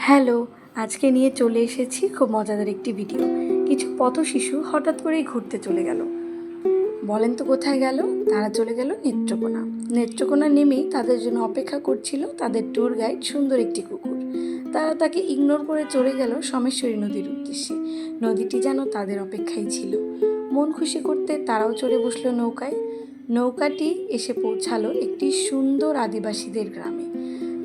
Hello, আজকে নিয়ে চলে এসেছি খুব মজাদার একটি ভিডিও। কিছু পথশিশু হঠাৎ করেই ঘুরতে চলে গেল। বলেন তো কোথায় গেল? তারা চলে গেল নেত্রকোনা। নেত্রকোনা নেমেই তাদের জন্য অপেক্ষা করছিল তাদের ট্যুর গাইড সুন্দর একটি কুকুর। তারা তাকে ইগনোর করে চলে গেল সোমেশ্বরী নদীর উদ্দেশ্যে। নদীটি যেন তাদের অপেক্ষায় ছিল। মন খুশি করতে তারাও চড়ে বসলো নৌকায়। নৌকাটি এসে পৌঁছালো একটি সুন্দর আদিবাসীদের গ্রামে।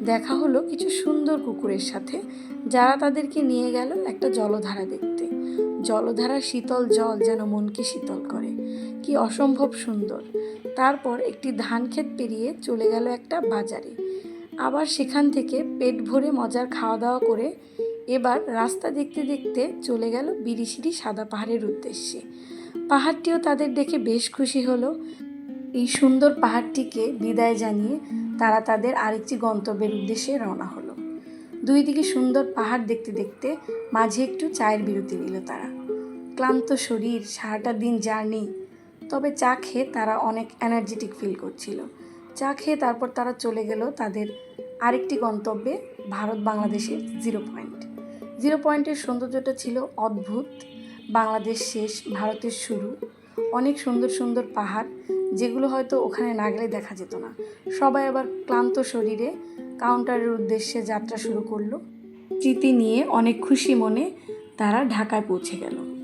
দেখা হলো কিছু সুন্দর কুকুরের সাথে, যারা তাদেরকে নিয়ে গেল একটা জলধারা দেখতে। জলধারার শীতল জল যেন মনকে শীতল করে, কি অসম্ভব সুন্দর। তারপর একটি ধান ক্ষেত পেরিয়ে চলে গেল একটা বাজারে। আবার সেখান থেকে পেট ভরে মজার খাওয়া দাওয়া করে এবার রাস্তা দেখতে দেখতে চলে গেল বিরিশিরি সাদা পাহাড়ের উদ্দেশ্যে। পাহাড়টিও তাদের দেখে বেশ খুশি হলো। এই সুন্দর পাহাড়টিকে বিদায় জানিয়ে তারা তাদের আরেকটি গন্তব্যের উদ্দেশ্যে রওনা হলো। দুই দিকে সুন্দর পাহাড় দেখতে দেখতে মাঝে একটু চায়ের বিরতি নিল তারা। ক্লান্ত শরীর, সারাটা দিন জার্নি, তবে চা খেয়ে তারা অনেক এনার্জেটিক ফিল করছিল। চা খেয়ে তারপর তারা চলে গেল তাদের আরেকটি গন্তব্যে, ভারত বাংলাদেশের জিরো পয়েন্ট। জিরো পয়েন্টের সৌন্দর্যটা ছিল অদ্ভুত। বাংলাদেশ শেষ, ভারতের শুরু। অনেক সুন্দর সুন্দর পাহাড়, যেগুলো হয়তো ওখানে না গেলে দেখা যেত না। সবাই আবার ক্লান্ত শরীরে কাউন্টারের উদ্দেশ্যে যাত্রা শুরু করলো। স্মৃতি নিয়ে অনেক খুশি মনে তারা ঢাকায় পৌঁছে গেল।